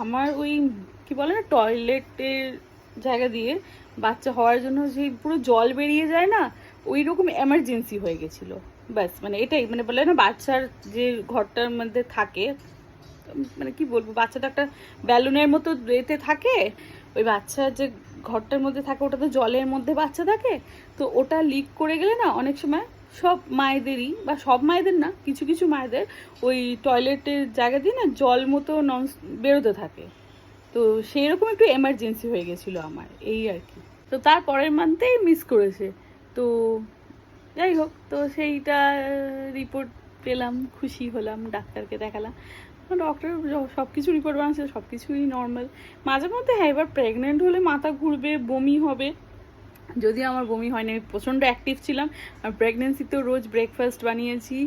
আমার ওই কি বলে না, টয়লেটের জায়গা দিয়ে বাচ্চা হওয়ার জন্য যে পুরো জল বেরিয়ে যায় না, ওই রকম এমার্জেন্সি হয়ে গেছিলো। ব্যাস মানে এটাই, মানে বলে না বাচ্চার যে ঘরটার মধ্যে থাকে, মানে কি বলবো, বাচ্চাটা একটা ব্যালুনের মতো এতে থাকে, ওই বাচ্চার যে ঘরটার মধ্যে থাকে ওটা তো জলের মধ্যে বাচ্চা থাকে, তো ওটা লিক করে গেলে না অনেক সময় সব মায়েদেরই, বা সব মায়েদের না, কিছু কিছু মায়েদের ওই টয়লেটের জায়গা দিয়ে না জল মতো নন বেরোতে থাকে। তো সেই রকম একটু এমার্জেন্সি হয়ে গেছিলো আমার, এই আর কি। তো তার পরের মান্থেই মিস করেছে। তো যাই হোক, তো সেইটা রিপোর্ট পেলাম, খুশি হলাম, ডাক্তারকে দেখালাম। ডক্টর সব কিছু রিপোর্ট বানাচ্ছে, সব কিছুই নর্মাল। মাঝে মধ্যে হ্যাঁ, এবার প্রেগনেন্ট হলে মাথা ঘুরবে, বমি হবে। যদি আমার বমি হয়নি, আমি প্রচণ্ড অ্যাক্টিভ ছিলাম। আর প্রেগনেন্সিতেও রোজ ব্রেকফাস্ট বানিয়েছি,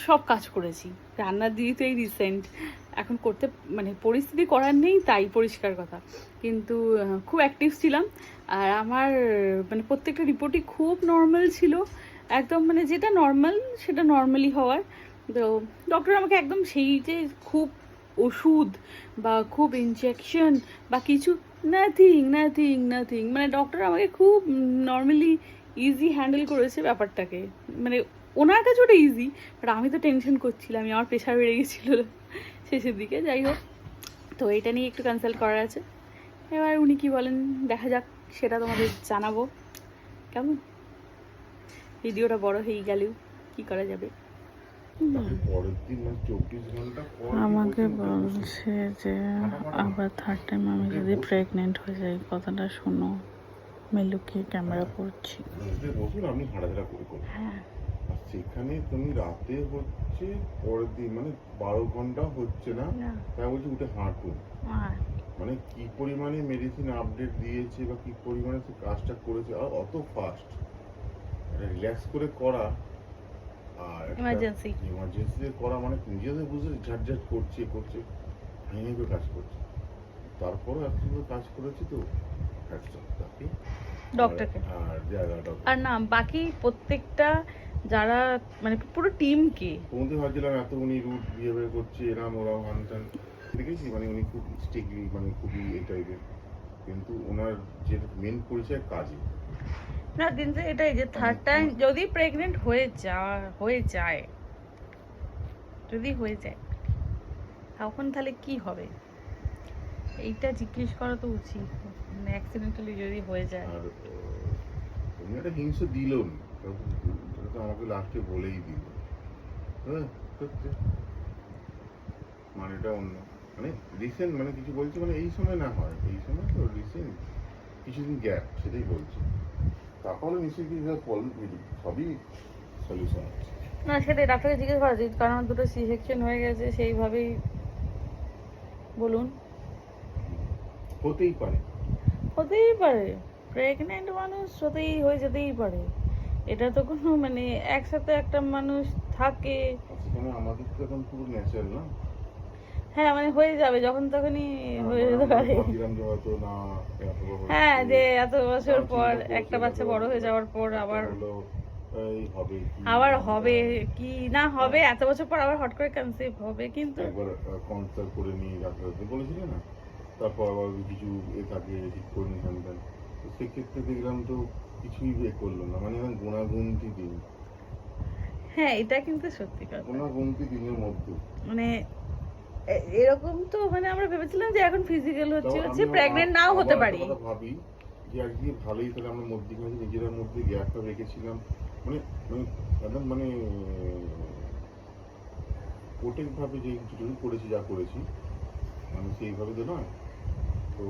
সব কাজ করেছি, রান্নার দিতেই রিসেন্ট এখন করতে মানে পরিস্থিতি করার নেই, তাই পরিষ্কার কথা। কিন্তু খুব অ্যাক্টিভ ছিলাম। আর আমার মানে প্রত্যেকটা রিপোর্টই খুব নর্মাল ছিল, একদম মানে যেটা নর্মাল সেটা নর্মালি হওয়ার। তো ডক্টর আমাকে একদম সেই যে খুব ওষুধ বা খুব ইনজেকশন বা কিছু, নাথিং নাথিং নাথিং, মানে ডক্টর আমাকে খুব নর্মালি ইজি হ্যান্ডেল করেছে ব্যাপারটাকে। মানে ওনার কাছে ওটা ইজি, বাট আমি তো টেনশন করছিলাম, আমার প্রেশার বেড়ে গেছিলো শেষের দিকে। যাই হোক, তো এটা নিয়ে একটু কনসাল্ট করার আছে। এবার উনি কি বলেন দেখা যাক, সেটা তোমাদের জানাবো। কেমন, ভিডিওটা বড় হয়ে গেলেও কি করা যাবে। আমাকে বলছে যে আবার থার্ড টাইম আমি যদি প্রেগনেন্ট হয়ে যাই, কথাটা শোনো। মেলুকে ক্যামেরা করছি। আমি হাঁটাচলা করে হ্যাঁ, সেখানে তুমি রাতে হচ্ছে পরের দিন মানে 12 ঘন্টা হচ্ছে না, তাই বলছি উঠে হাঁটুন। মানে কি পরিমাণে মেডিসিন আপডেট দিয়েছে বা কি পরিমাণে সে কাজটা করেছে, আর অত ফাস্ট রিল্যাক্স করে করা, আর ইমার্জেন্সি করা, মানে নিজেদের বুঝে ঝাটঝাট করছে ভেঙে করে কাজ করছে, তারপরে একটু কাজ করেছি। তো ডক্টরকে আর না বাকি প্রত্যেকটা যারা মানে পুরো টিমকে বন্ধু ভাবছিলাম এত উনি রুট বিহেভিয়ার করছে, এরাম ওরাও হানটান দেখেছি, মানে উনি খুব স্ট্রিক্টলি, মানে খুবই এই টাইপের, কিন্তু ওনার যে মেন পরিচয় কাজে না। কিন্তু এটাই যে থার্ড টাইম যদি প্রেগনেন্ট হয়ে যায় যদি হয়ে যায় তখন তাহলে কি হবে, এইটা জিজ্ঞেস করা তো উচিত। মানে অ্যাক্সিডেন্টালি যদি হয়ে যায়। আর উনি একটা হিংসা দিলও না, তো আমাকে লাস্টে বলেই দিল, হ্যাঁ মানে এটা অন্য, মানে রিসেন্ট, মানে কিছু বলছি, মানে এই সময় না হয়, এই সময় তো রিসেন্ট কিছুদিন গ্যাপ, সেটাই বলছি। তারপরে নিশ্চয়ই কিছু সবই সলিউশন আছে। না সেটাই ডাক্তারকে জিজ্ঞেস করা উচিত, কারণ দুটো সি সেকশন হয়ে গেছে, সেইভাবেই বলুন। হতেই পারে, প্রেগনেন্ট মানুষ হয়ে যেতেই পারে, এটা তো কোনো মানে একসাথে একটা মানুষ থাকে। সেখানে আমাদের তো এখন পুরো ন্যাচারাল না। হ্যাঁ মানে হয়ে যাবে যখন তখনই হয়ে যেতে পারে। হ্যাঁ যে এত বছর পর একটা বাচ্চা বড় হয়ে যাওয়ার পর আবার হবে কি না হবে, এত বছর পর আবার হট করে কনসেপ্ট হবে। কিন্তু একবার কনসাল্ট করে নিয়ে ডাক্তারকে বলেছিল না, তারপর আবার কিছু এ থাকে ঠিক করে নিতাম, তো সেক্ষেত্রে দেখলাম তো কিছুই করলো না, মানে গুণাগুন্তি দিন। হ্যাঁ এটা কিন্তু সত্যি কথা, গুণাগুন্তি দিনের মধ্যে মানে এরকম তো মানে আমরা ভেবেছিলাম যে এখন ফিজিক্যাল হচ্ছে প্রেগনেন্ট নাও হতে পারি। ভাবি যে আজকে ভালোই, তাহলে আমরা মধ্যিখানে নিজেদের মধ্যে গ্যাপটা রেখেছিলাম, মানে মানে একদম মানে প্রোটেক্ট ভাবে যে কিছু করেছি, যা করেছি মানে সেইভাবে তো নয়, তো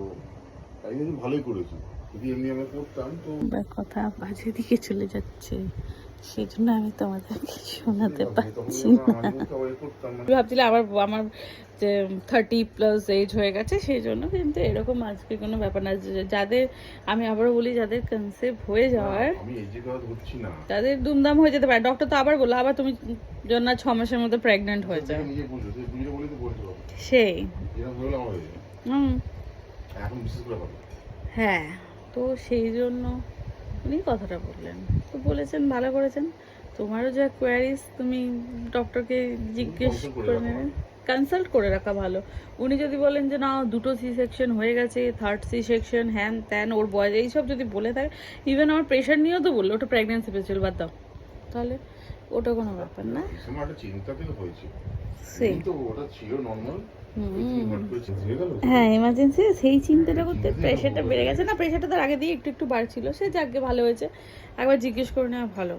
তাই জন্য ভালোই করেছি। যদি এমনি আমরা করতাম তো কথা বাজে দিকে চলে যাচ্ছে, সেই জন্য আমি তোমাদেরকে শোনাতে পারছি না। ভাবছিলাম আবার আমার যে 30+ এজ হয়ে গেছে সেই জন্য, কিন্তু এরকম আজকে কোনো ব্যাপার না। যাদের আমি আবারও বলি, যাদের কনসেপ্ট হয়ে যাওয়ার, তাদের দুমদাম হয়ে যেতে পারে। ডক্টর তো আবার বললো আবার তুমি জন্য 6 মাসের মধ্যে প্রেগনেন্ট হয়ে যায়, সেই হ্যাঁ। তো সেই জন্য উনি কথাটা বললেন, তো বলেছেন ভালো করেছেন। তোমারও যা কোয়ারিজ তুমি ডক্টরকে জিজ্ঞেস করে নেবে। কনসাল্ট করে রাখা ভালো। উনি যদি বলেন যে না 2টো সি সেকশন হয়ে গেছে, 3rd সি সেকশন, হ্যান ত্যান, ওর বয়স এইসব যদি বলে থাকে, ইভেন আমার প্রেশার নিয়েও তো বললো ওটা প্রেগনেন্সি পেয়েছিল, বাদ দাও, তাহলে ওটা কোনো ব্যাপার না। আমার একটা চিন্তাতেও হয়েছিল, সেই তো ওটা ছিল নর্মাল। হ্যাঁ এমার্জেন্সি সেই চিন্তাটা করতে প্রেশারটা বেড়ে গেছে। না প্রেশারটা তার আগে দিয়ে একটু একটু বাড়ছিল, সে যাকে ভালো হয়েছে, একবার জিজ্ঞেস করে নেওয়া ভালো,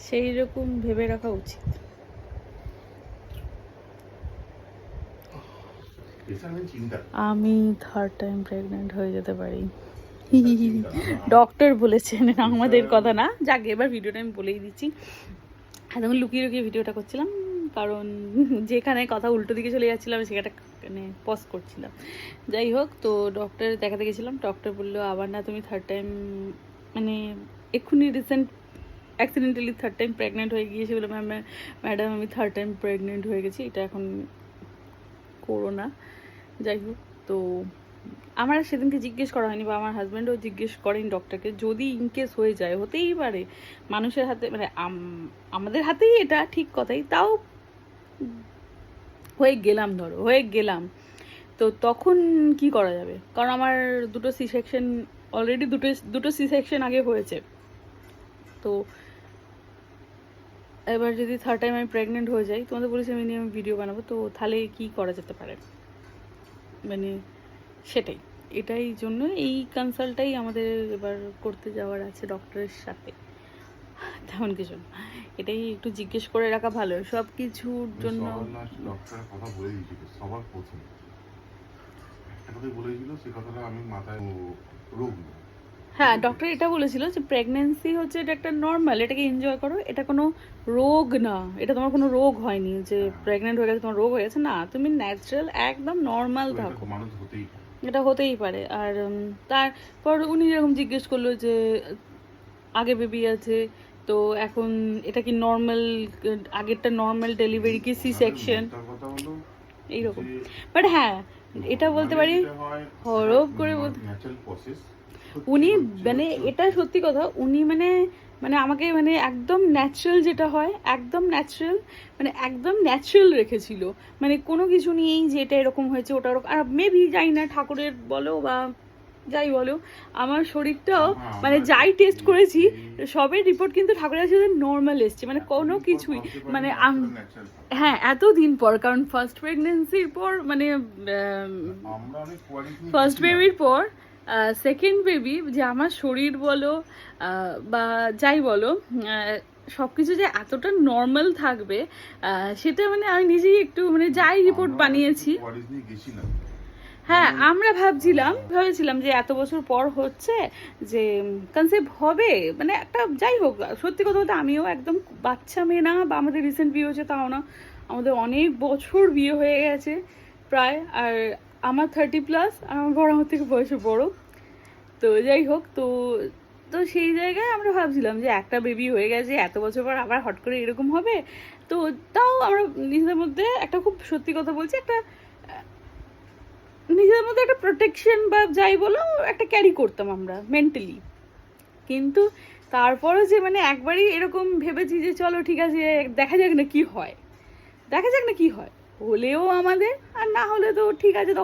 সেই রকম ভেবে রাখা উচিত। আমি 3rd টাইম প্রেগনেন্ট হয়ে যেতে পারি, ডক্টর বলেছেন, আমাদের কথা না। যাকে এবার ভিডিওটা আমি বলেই দিচ্ছি, এতক্ষণ লুকিয়ে লুকিয়ে ভিডিওটা করছিলাম, কারণ যেখানে কথা উল্টো দিকে চলে যাচ্ছিলাম সেখানে মানে পজ করছিলাম। যাই হোক, তো ডক্টর দেখাতে গেছিলাম, ডক্টর বললো আবার না তুমি 3rd টাইম মানে এক্ষুনি recent accidentally 3rd time pregnant হয়ে গিয়েছে বলে, ম্যাডাম আমি 3rd টাইম প্রেগনেন্ট হয়ে গেছি, এটা এখন করো না। যাই হোক, তো আমার সেদিনকে জিজ্ঞেস করা হয়নি, বা আমার হাজব্যান্ডও জিজ্ঞেস করেন ডক্টরকে, যদি ইনকেস হয়ে যায়, হতেই পারে মানুষের হাতে, মানে আমাদের হাতেই এটা ঠিক কথাই, তাও হয়ে গেলাম, ধরো হয়ে গেলাম, তো তখন কি করা যাবে? কারণ আমার 2টো সি সেকশন অলরেডি, দুটো সি সেকশন আগে হয়েছে, তো এবার যদি 3rd টাইম আমি প্রেগনেন্ট হয়ে যাই, তোমাদের বলেছি আমি নিয়ে আমি ভিডিও বানাবো, তো তাহলে কি করা যেতে পারে, মানে সেটাই, এটাই জন্য এই কনসাল্টটাই আমাদের এবার করতে যাওয়ার আছে ডক্টরের সাথে, তেমন কিছু না। এটাই একটু জিজ্ঞেস করে রাখা ভালো সব কিছুর জন্য। ডক্টরের কথা বলে দিয়েছিল সবার প্রথম, একটা কথাই বলেছিল, সেই কথাটা আমি মাথায়, রোগ না। হ্যাঁ ডক্টর এটা বলেছিল যে প্রেগনেন্সি হচ্ছে এটা একটা নর্মাল, এটাকে এনজয় করো, এটা কোনো রোগ না, এটা তোমার কোনো রোগ হয়নি যে প্রেগনেন্ট হয়ে গেছে তোমার রোগ হয়ে গেছে, না তুমি ন্যাচারাল একদম নর্মাল থাকো, মানুষ হতেই পারে, এটা হতেই পারে। আর তারপর উনি যেরকম জিজ্ঞেস করলো যে আগে বেবি আছে, তো এখন এটা কি নর্মাল, আগেরটা নর্মাল ডেলিভারি কি সি সেকশন, এইরকম। বাট হ্যাঁ এটা বলতে পারি, হরফ করে বলতে, উনি মানে এটা সত্যি কথা, উনি মানে মানে আমাকে মানে একদম ন্যাচারাল যেটা হয়, একদম ন্যাচারাল, মানে একদম ন্যাচারাল রেখেছিল, মানে কোনো কিছু নিয়েই যে এটা এরকম হয়েছে ওটা ওরকম। আর মেবি যাই না, ঠাকুরের বলো বা যাই বলো, আমার শরীরটাও মানে যাই টেস্ট করেছি সবের রিপোর্ট কিন্তু ঠাকুরের কাছে নর্মাল এসছে, মানে কোনো কিছুই মানে হ্যাঁ এতদিন পর, কারণ ফার্স্ট প্রেগনেন্সির পর মানে ফার্স্ট বেবির পর সেকেন্ড বেবি, যে আমার শরীর বলো বা যাই বলো সব কিছু যে এতটা নর্মাল থাকবে, সেটা মানে আমি নিজেই একটু মানে যাই রিপোর্ট বানিয়েছি, হ্যাঁ আমরা ভেবেছিলাম যে এত বছর পর হচ্ছে যে কনসেপ্ট হবে, মানে একটা যাই হোক, সত্যি কথা বলতে আমিও একদম বাচ্চা মেয়ে না, বা আমাদের রিসেন্ট বিয়ে হয়েছে তাও না, আমাদের অনেক বছর বিয়ে হয়ে গেছে প্রায়, আর আমার 30+, আর আমার বড় আমার থেকে বয়সে বড়, তো যাই হোক, তো তো সেই জায়গায় আমরা ভাবছিলাম যে একটা বেবি হয়ে গেছে, এত বছর পর আবার হট করে এরকম হবে, তো তাও আমরা নিজেদের মধ্যে একটা, খুব সত্যি কথা বলছি, একটা নিজেদের মধ্যে একটা প্রোটেকশন বা যাই বলো একটা ক্যারি করতাম আমরা মেন্টালি। কিন্তু তারপরও যে মানে একবারই এরকম ভেবেছি যে চলো ঠিক আছে দেখা যাক না কি হয়, হলেও আমাদের, আর না হলে তো ঠিক আছে তখন